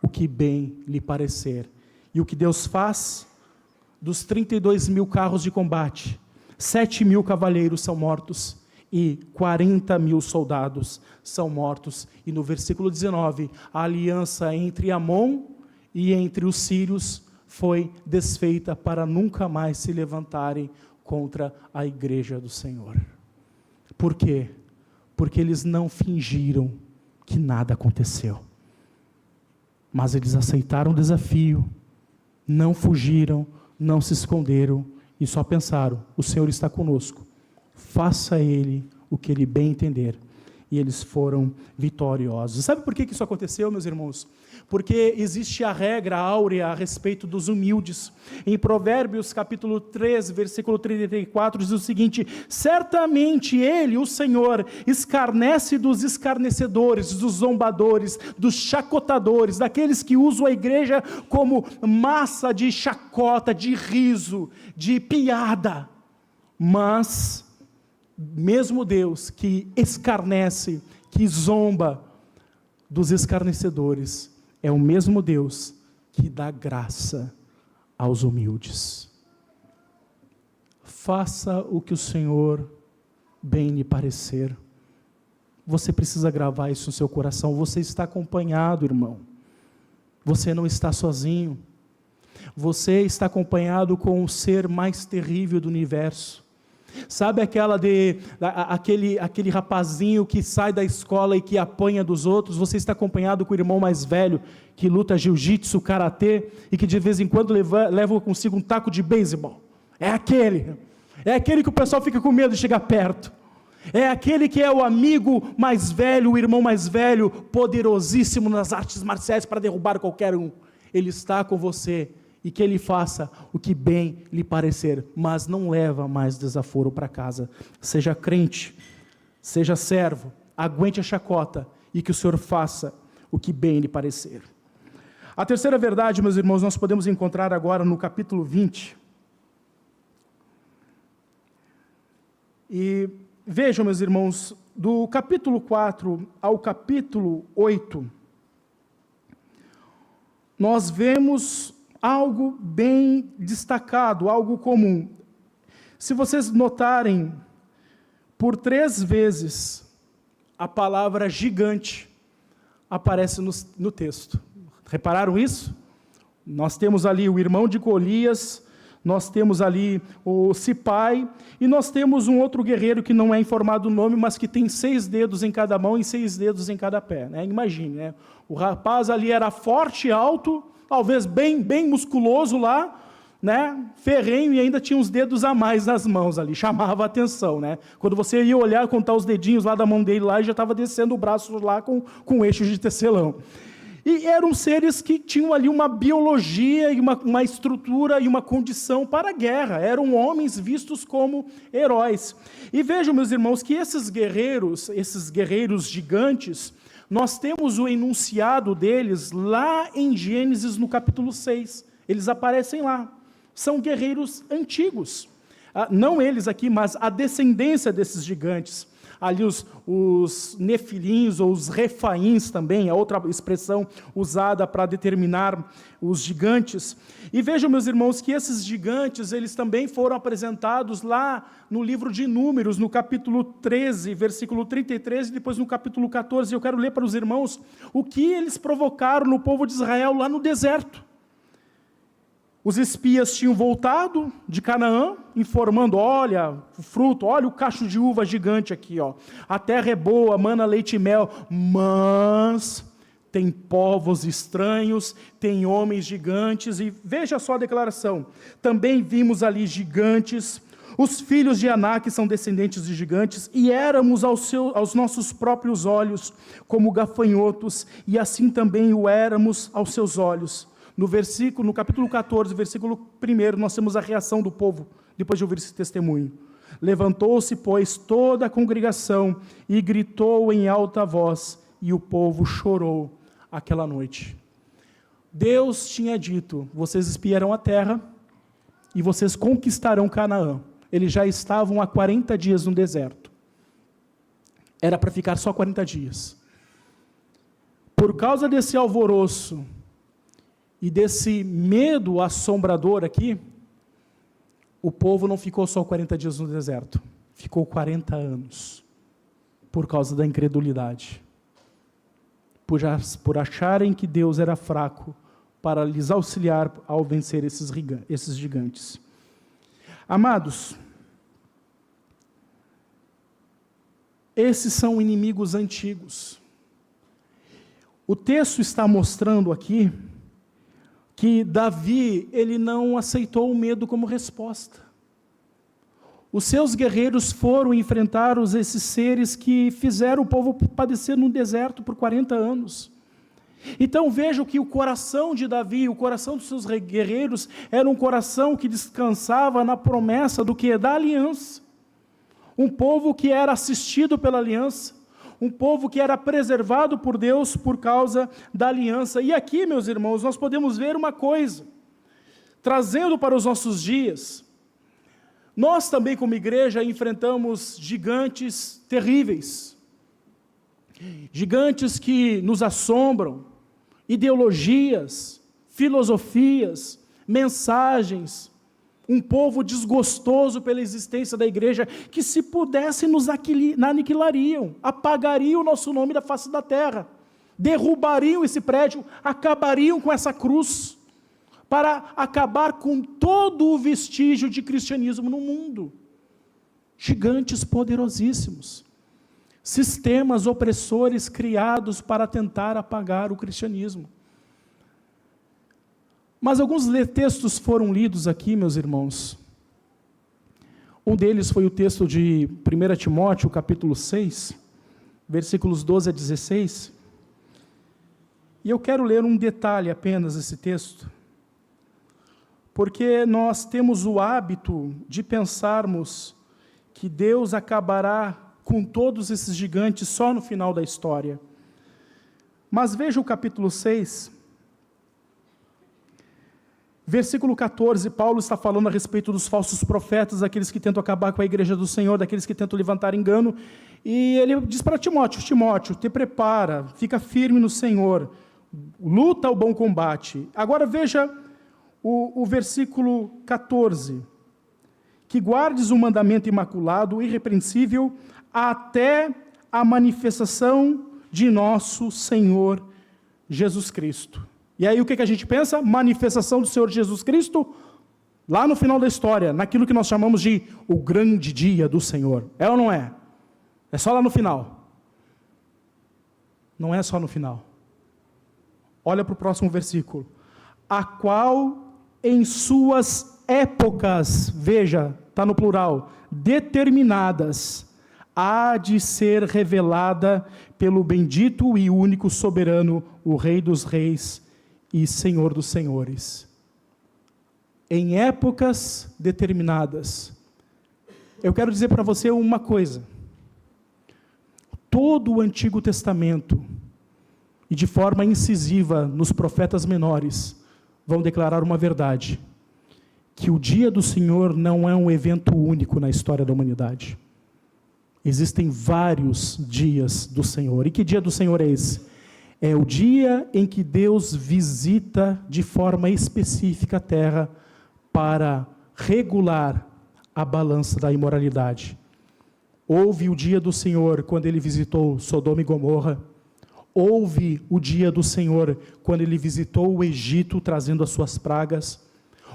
o que bem lhe parecer. E o que Deus faz? Dos 32.000 carros de combate, 7.000 cavaleiros são mortos, e 40.000 soldados são mortos. E no versículo 19, a aliança entre Amon e entre os sírios foi desfeita para nunca mais se levantarem contra a igreja do Senhor. Por quê? Porque eles não fingiram que nada aconteceu, mas eles aceitaram o desafio, não fugiram, não se esconderam, e só pensaram, o Senhor está conosco, faça Ele o que Ele bem entender, e eles foram vitoriosos. Sabe por que isso aconteceu, meus irmãos? Porque existe a regra áurea a respeito dos humildes. Em Provérbios capítulo 3, versículo 34, diz o seguinte, certamente Ele, o Senhor, escarnece dos escarnecedores, dos zombadores, dos chacotadores, daqueles que usam a igreja como massa de chacota, de riso, de piada. Mas mesmo Deus que escarnece, que zomba dos escarnecedores, é o mesmo Deus que dá graça aos humildes. Faça o que o Senhor bem lhe parecer. Você precisa gravar isso no seu coração. Você está acompanhado, irmão. Você não está sozinho. Você está acompanhado com o ser mais terrível do universo. Sabe aquele rapazinho que sai da escola e que apanha dos outros? Você está acompanhado com o irmão mais velho, que luta jiu-jitsu, karatê, e que de vez em quando leva consigo um taco de beisebol. É aquele que o pessoal fica com medo de chegar perto. É aquele que é o amigo mais velho, o irmão mais velho, poderosíssimo nas artes marciais para derrubar qualquer um. Ele está com você, e que ele faça o que bem lhe parecer, mas não leva mais desaforo para casa. Seja crente, seja servo, aguente a chacota, e que o Senhor faça o que bem lhe parecer. A terceira verdade, meus irmãos, nós podemos encontrar agora no capítulo 20. E vejam, meus irmãos, do capítulo 4 ao capítulo 8, nós vemos algo bem destacado, algo comum. Se vocês notarem, por 3 vezes, a palavra gigante aparece no texto. Repararam isso? Nós temos ali o irmão de Golias, nós temos ali o Sipai, e nós temos um outro guerreiro que não é informado o nome, mas que tem 6 dedos em cada mão e 6 dedos em cada pé. Né? Imagine, né? O rapaz ali era forte, alto, talvez bem musculoso lá, né? Ferrenho, e ainda tinha uns dedos a mais nas mãos ali, chamava a atenção, né? Quando você ia olhar, contar os dedinhos lá da mão dele lá, e já estava descendo o braço lá com eixos de tecelão. E eram seres que tinham ali uma biologia, e uma estrutura e uma condição para a guerra, eram homens vistos como heróis. E vejam, meus irmãos, que esses guerreiros gigantes, nós temos o enunciado deles lá em Gênesis, no capítulo 6. Eles aparecem lá. São guerreiros antigos. Não eles aqui, mas a descendência desses gigantes. Ali os nefilins, ou os refaíns também, a outra expressão usada para determinar os gigantes. E vejam, meus irmãos, que esses gigantes, eles também foram apresentados lá no livro de Números, no capítulo 13, versículo 33, e depois no capítulo 14. Eu quero ler para os irmãos o que eles provocaram no povo de Israel lá no deserto. Os espias tinham voltado de Canaã, informando, olha o fruto, olha o cacho de uva gigante aqui, ó. A terra é boa, mana leite e mel, mas tem povos estranhos, tem homens gigantes, e veja só a declaração, também vimos ali gigantes, os filhos de Anak são descendentes de gigantes, e éramos aos nossos próprios olhos como gafanhotos, e assim também o éramos aos seus olhos. No capítulo 14, versículo 1, nós temos a reação do povo, depois de ouvir esse testemunho. Levantou-se, pois, toda a congregação e gritou em alta voz, e o povo chorou aquela noite. Deus tinha dito, vocês espiarão a terra, e vocês conquistarão Canaã. Eles já estavam há 40 dias no deserto. Era para ficar só 40 dias. Por causa desse alvoroço, e desse medo assombrador aqui, o povo não ficou só 40 dias no deserto, ficou 40 anos, por causa da incredulidade, por acharem que Deus era fraco, para lhes auxiliar ao vencer esses gigantes. Amados, esses são inimigos antigos. O texto está mostrando aqui, que Davi, ele não aceitou o medo como resposta. Os seus guerreiros foram enfrentar esses seres que fizeram o povo padecer no deserto por 40 anos. Então vejam que o coração de Davi, o coração dos seus guerreiros, era um coração que descansava na promessa do que? Da aliança. Um povo que era assistido pela aliança. Um povo que era preservado por Deus por causa da aliança. E aqui, meus irmãos, nós podemos ver uma coisa, trazendo para os nossos dias, nós também como igreja enfrentamos gigantes terríveis, gigantes que nos assombram, ideologias, filosofias, mensagens, um povo desgostoso pela existência da igreja, que se pudesse nos aniquilariam, apagariam o nosso nome da face da terra, derrubariam esse prédio, acabariam com essa cruz, para acabar com todo o vestígio de cristianismo no mundo. gigantes poderosíssimos, sistemas opressores criados para tentar apagar o cristianismo. Mas alguns textos foram lidos aqui, meus irmãos. Um deles foi o texto de 1 Timóteo, capítulo 6, versículos 12 a 16. E eu quero ler um detalhe apenas desse texto, porque nós temos o hábito de pensarmos que Deus acabará com todos esses gigantes só no final da história. Mas veja o capítulo 6, versículo 14, Paulo está falando a respeito dos falsos profetas, daqueles que tentam acabar com a igreja do Senhor, daqueles que tentam levantar engano, e ele diz para Timóteo, te prepara, fica firme no Senhor, luta o bom combate. Agora veja o versículo 14, que guardes o mandamento imaculado, irrepreensível, até a manifestação de nosso Senhor Jesus Cristo. E aí o que a gente pensa? Manifestação do Senhor Jesus Cristo, lá no final da história, naquilo que nós chamamos de o grande dia do Senhor. É ou não é? É só lá no final. Não é só no final. Olha para o próximo versículo. A qual em suas épocas, veja, está no plural, determinadas, há de ser revelada pelo bendito e único soberano, o Rei dos Reis e Senhor dos Senhores. Em épocas determinadas. Eu quero dizer para você uma coisa. Todo o Antigo Testamento, e de forma incisiva nos profetas menores, vão declarar uma verdade, que o dia do Senhor não é um evento único na história da humanidade. Existem vários dias do Senhor. E que dia do Senhor é esse? É o dia em que Deus visita de forma específica a terra para regular a balança da imoralidade. Houve o dia do Senhor quando Ele visitou Sodoma e Gomorra. Houve o dia do Senhor quando Ele visitou o Egito trazendo as suas pragas.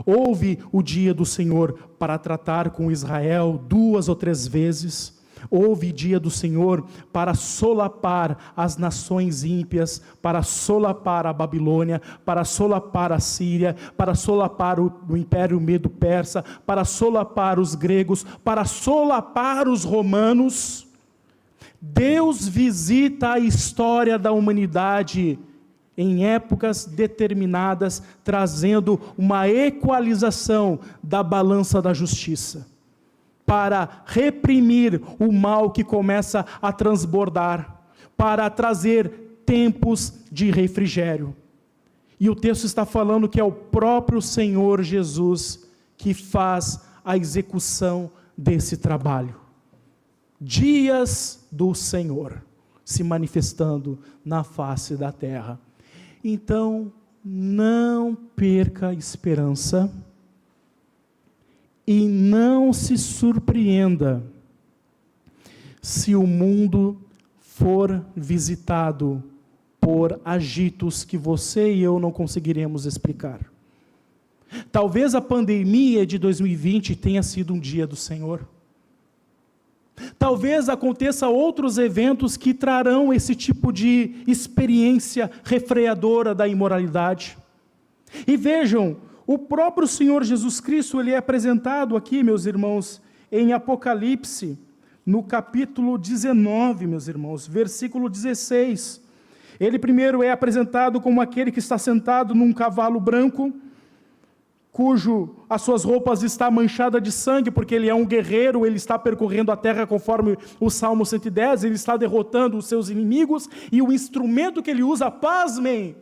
Houve o dia do Senhor para tratar com Israel 2 ou 3 vezes. Houve dia do Senhor para solapar as nações ímpias, para solapar a Babilônia, para solapar a Síria, para solapar o Império Medo-Persa, para solapar os gregos, para solapar os romanos. Deus visita a história da humanidade em épocas determinadas, trazendo uma equalização da balança da justiça, para reprimir o mal que começa a transbordar, para trazer tempos de refrigério. E o texto está falando que é o próprio Senhor Jesus que faz a execução desse trabalho. Dias do Senhor se manifestando na face da terra. Então, não perca a esperança e não se surpreenda se o mundo for visitado por agitos que você e eu não conseguiremos explicar. Talvez a pandemia de 2020 tenha sido um dia do Senhor. Talvez aconteça outros eventos que trarão esse tipo de experiência refreadora da imoralidade. E vejam, o próprio Senhor Jesus Cristo, Ele é apresentado aqui, meus irmãos, em Apocalipse, no capítulo 19, meus irmãos, versículo 16. Ele primeiro é apresentado como aquele que está sentado num cavalo branco, cujo as suas roupas está manchada de sangue, porque ele é um guerreiro, ele está percorrendo a terra conforme o Salmo 110, ele está derrotando os seus inimigos, e o instrumento que ele usa, pasmem,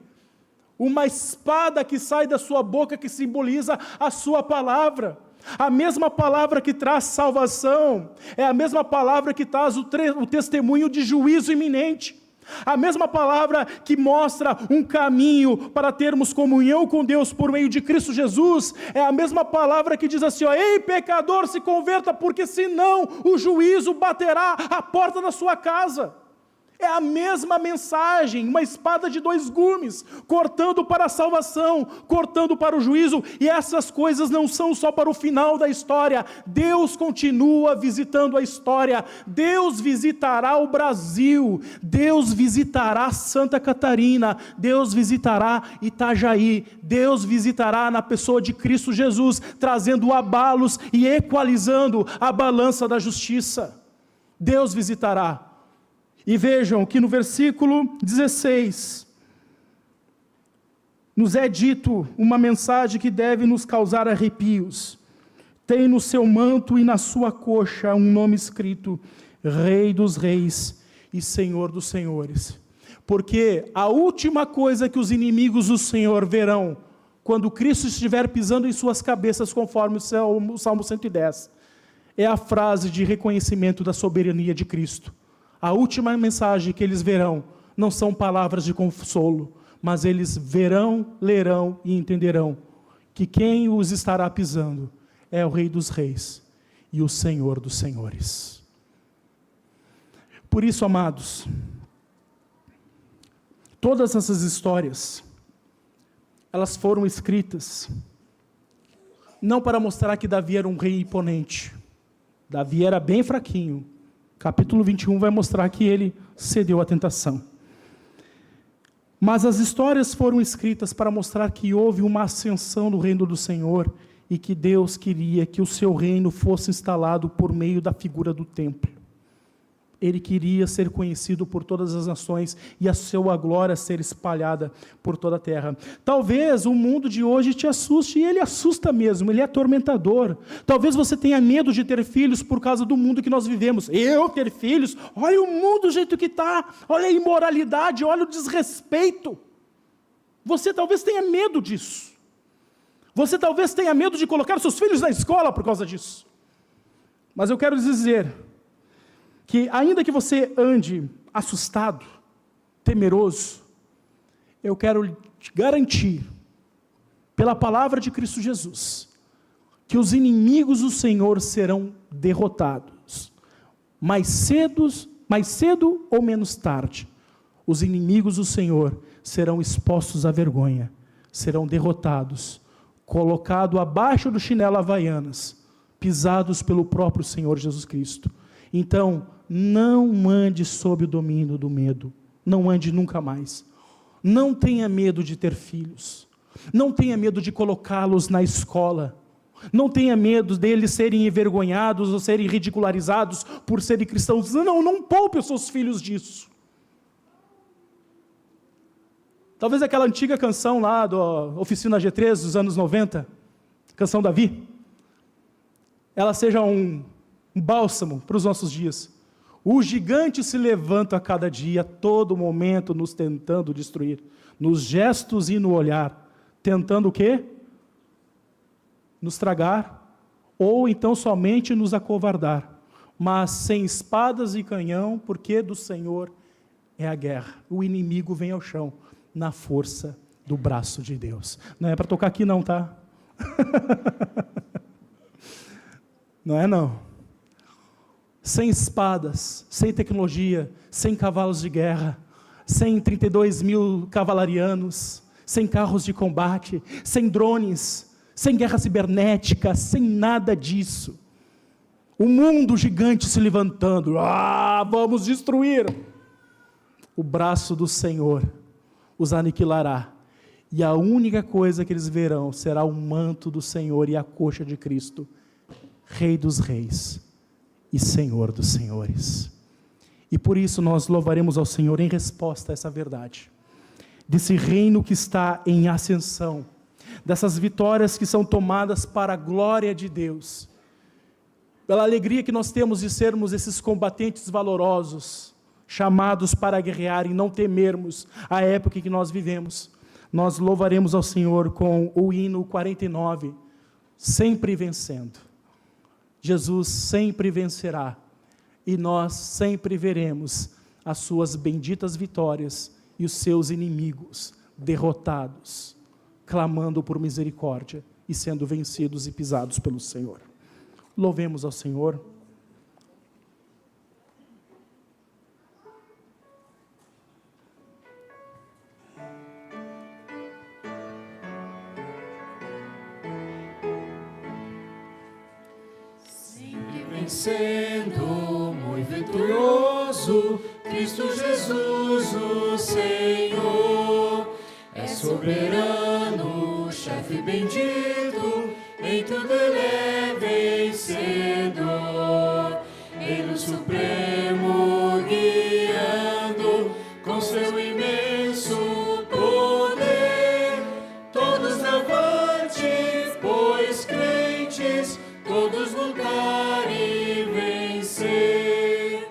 uma espada que sai da sua boca, que simboliza a sua palavra. A mesma palavra que traz salvação, é a mesma palavra que traz o testemunho de juízo iminente. A mesma palavra que mostra um caminho para termos comunhão com Deus por meio de Cristo Jesus, é a mesma palavra que diz assim, ó, ei pecador, se converta, porque senão o juízo baterá à porta da sua casa. É a mesma mensagem, uma espada de dois gumes, cortando para a salvação, cortando para o juízo, e essas coisas não são só para o final da história. Deus continua visitando a história. Deus visitará o Brasil, Deus visitará Santa Catarina, Deus visitará Itajaí, Deus visitará na pessoa de Cristo Jesus, trazendo abalos e equalizando a balança da justiça. Deus visitará. E vejam que no versículo 16, nos é dito uma mensagem que deve nos causar arrepios. Tem no seu manto e na sua coxa um nome escrito: Rei dos Reis e Senhor dos Senhores. Porque a última coisa que os inimigos do Senhor verão, quando Cristo estiver pisando em suas cabeças, conforme o Salmo 110, é a frase de reconhecimento da soberania de Cristo. A última mensagem que eles verão não são palavras de consolo, mas eles verão, lerão e entenderão que quem os estará pisando é o Rei dos Reis e o Senhor dos Senhores. Por isso, amados, todas essas histórias, elas foram escritas não para mostrar que Davi era um rei imponente. Davi era bem fraquinho. Capítulo 21 vai mostrar que ele cedeu à tentação. Mas as histórias foram escritas para mostrar que houve uma ascensão no reino do Senhor e que Deus queria que o seu reino fosse instalado por meio da figura do templo. Ele queria ser conhecido por todas as nações e a sua glória ser espalhada por toda a terra. Talvez o mundo de hoje te assuste, e ele assusta mesmo, ele é atormentador. Talvez você tenha medo de ter filhos por causa do mundo que nós vivemos. Eu ter filhos? Olha o mundo do jeito que está, olha a imoralidade, olha o desrespeito. Você talvez tenha medo disso. Você talvez tenha medo de colocar seus filhos na escola por causa disso. Mas eu quero dizer que ainda que você ande assustado, temeroso, eu quero te garantir, pela palavra de Cristo Jesus, que os inimigos do Senhor serão derrotados. Mais cedo ou menos tarde, os inimigos do Senhor serão expostos à vergonha, serão derrotados, colocados abaixo do chinelo Havaianas, pisados pelo próprio Senhor Jesus Cristo. Então, não ande sob o domínio do medo, não ande nunca mais. Não tenha medo de ter filhos, não tenha medo de colocá-los na escola, não tenha medo deles serem envergonhados ou serem ridicularizados por serem cristãos. Não poupe os seus filhos disso. Talvez aquela antiga canção lá do Oficina G3 dos anos 90, canção Davi, ela seja um bálsamo para os nossos dias. O gigante se levanta a cada dia, a todo momento nos tentando destruir, nos gestos e no olhar, tentando o quê? Nos tragar, ou então somente nos acovardar, mas sem espadas e canhão, porque do Senhor é a guerra. O inimigo vem ao chão, na força do braço de Deus. Não é para tocar aqui não, tá? Não é não. Sem espadas, sem tecnologia, sem cavalos de guerra, sem 32 mil cavalarianos, sem carros de combate, sem drones, sem guerra cibernética, sem nada disso. O mundo gigante se levantando, vamos destruir. O braço do Senhor os aniquilará, e a única coisa que eles verão será o manto do Senhor e a coxa de Cristo, Rei dos Reis e Senhor dos Senhores. E por isso nós louvaremos ao Senhor em resposta a essa verdade, desse reino que está em ascensão, dessas vitórias que são tomadas para a glória de Deus, pela alegria que nós temos de sermos esses combatentes valorosos, chamados para guerrear e não temermos a época em que nós vivemos. Nós louvaremos ao Senhor com o hino 49, sempre vencendo. Jesus sempre vencerá, e nós sempre veremos as suas benditas vitórias e os seus inimigos derrotados, clamando por misericórdia e sendo vencidos e pisados pelo Senhor. Louvemos ao Senhor. vencendo, muito vitorioso, Cristo Jesus, o Senhor. É soberano, chefe bendito, em tudo ele é vencedor. Ele o supremo guiando, com seu imenso poder. Todos avante, pois crentes, todos lutar e vencer.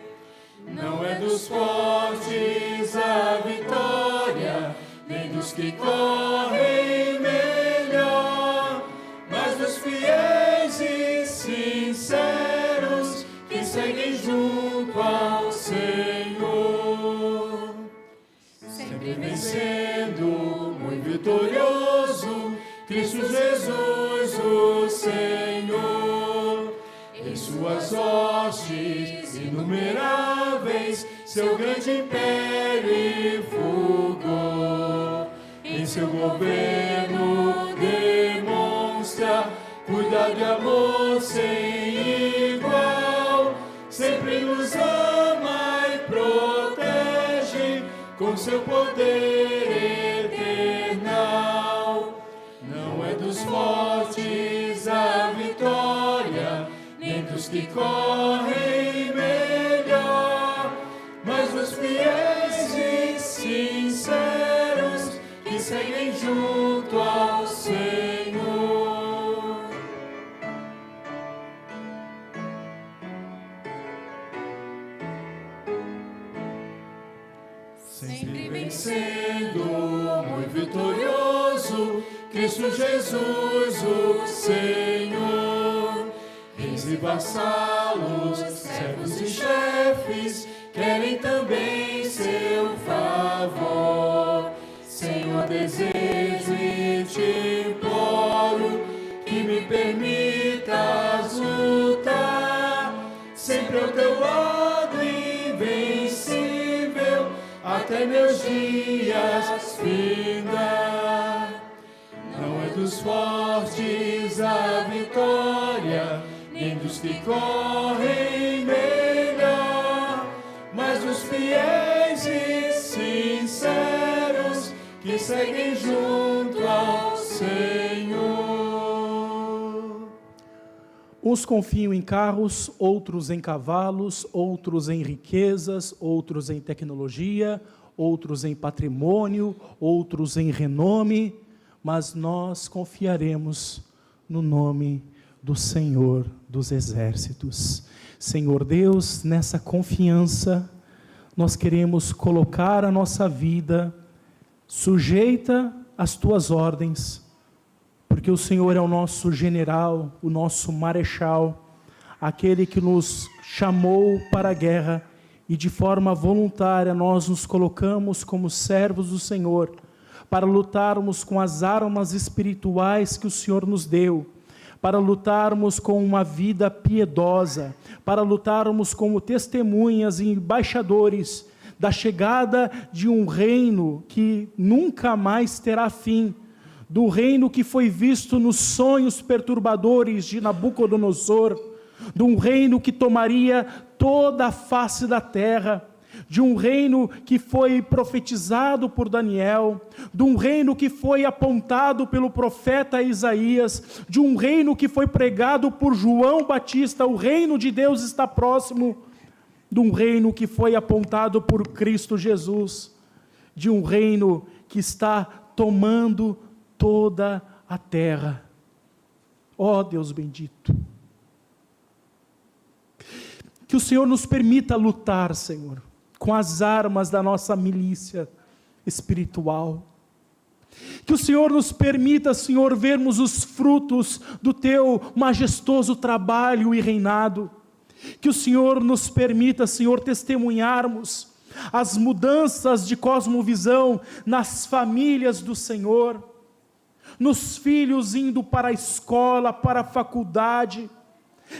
Não é dos fortes a vitória, nem dos que correm melhor, mas dos fiéis e sinceros que seguem junto ao Senhor. Sempre vencendo, muito vitorioso, Cristo Jesus, o Senhor. Em suas hostes inumeráveis, seu grande império e fulgor. Em seu governo demonstra cuidado e amor sem igual. Sempre nos ama e protege com seu poder eternal. Não é dos fortes a vitória, nem dos que correm melhor, mas dos fiéis e sinceros que seguem junto ao Senhor. Sempre vencendo, muito vitorioso, Cristo Jesus, o Senhor. Reis e vassalos, servos e chefes, querem também seu favor. Senhor, desejo e te imploro que me permitas lutar sempre ao teu lado invencível, até meus dias findar. Não é dos fortes a vitória, nem dos que correm melhor, mas dos fiéis e sinceros que seguem junto ao Senhor. Uns confiam em carros, outros em cavalos, outros em riquezas, outros em tecnologia, outros em patrimônio, outros em renome, mas nós confiaremos no nome do Senhor dos Exércitos. Senhor Deus, nessa confiança, nós queremos colocar a nossa vida sujeita às tuas ordens, porque o Senhor é o nosso general, o nosso marechal, aquele que nos chamou para a guerra, e de forma voluntária nós nos colocamos como servos do Senhor, para lutarmos com as armas espirituais que o Senhor nos deu, para lutarmos com uma vida piedosa, para lutarmos como testemunhas e embaixadores da chegada de um reino que nunca mais terá fim, do reino que foi visto nos sonhos perturbadores de Nabucodonosor, de um reino que tomaria toda a face da terra, de um reino que foi profetizado por Daniel, de um reino que foi apontado pelo profeta Isaías, de um reino que foi pregado por João Batista. O reino de Deus está próximo, de um reino que foi apontado por Cristo Jesus, de um reino que está tomando toda a terra. Ó Deus bendito, que o Senhor nos permita lutar, Senhor, com as armas da nossa milícia espiritual. Que o Senhor nos permita, Senhor, vermos os frutos do teu majestoso trabalho e reinado. Que o Senhor nos permita, Senhor, testemunharmos as mudanças de cosmovisão nas famílias do Senhor, nos filhos indo para a escola, para a faculdade,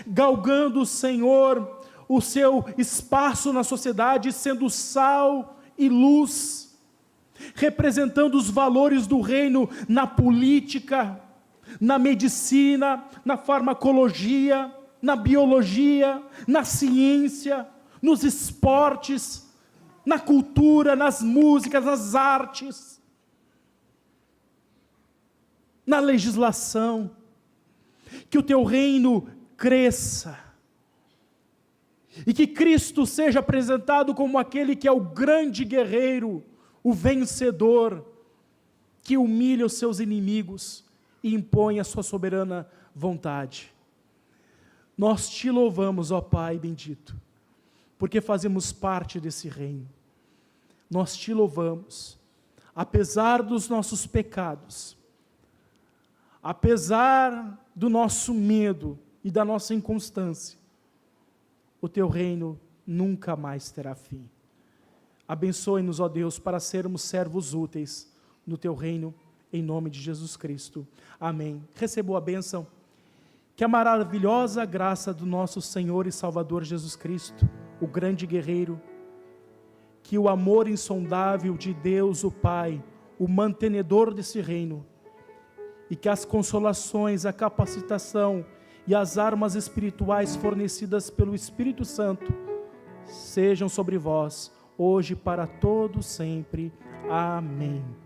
galgando, Senhor, o seu espaço na sociedade, sendo sal e luz, representando os valores do reino na política, na medicina, na farmacologia, na biologia, na ciência, nos esportes, na cultura, nas músicas, nas artes, na legislação. Que o teu reino cresça e que Cristo seja apresentado como aquele que é o grande guerreiro, o vencedor, que humilha os seus inimigos e impõe a sua soberana vontade. Nós te louvamos, ó Pai bendito, porque fazemos parte desse reino. Nós te louvamos, apesar dos nossos pecados, apesar do nosso medo e da nossa inconstância, o teu reino nunca mais terá fim. Abençoe-nos, ó Deus, para sermos servos úteis no teu reino, em nome de Jesus Cristo. Amém. Recebam a bênção. Que a maravilhosa graça do nosso Senhor e Salvador Jesus Cristo, o grande guerreiro, que o amor insondável de Deus, o Pai, o mantenedor desse reino, e que as consolações, a capacitação e as armas espirituais fornecidas pelo Espírito Santo sejam sobre vós, hoje e para todo sempre. Amém.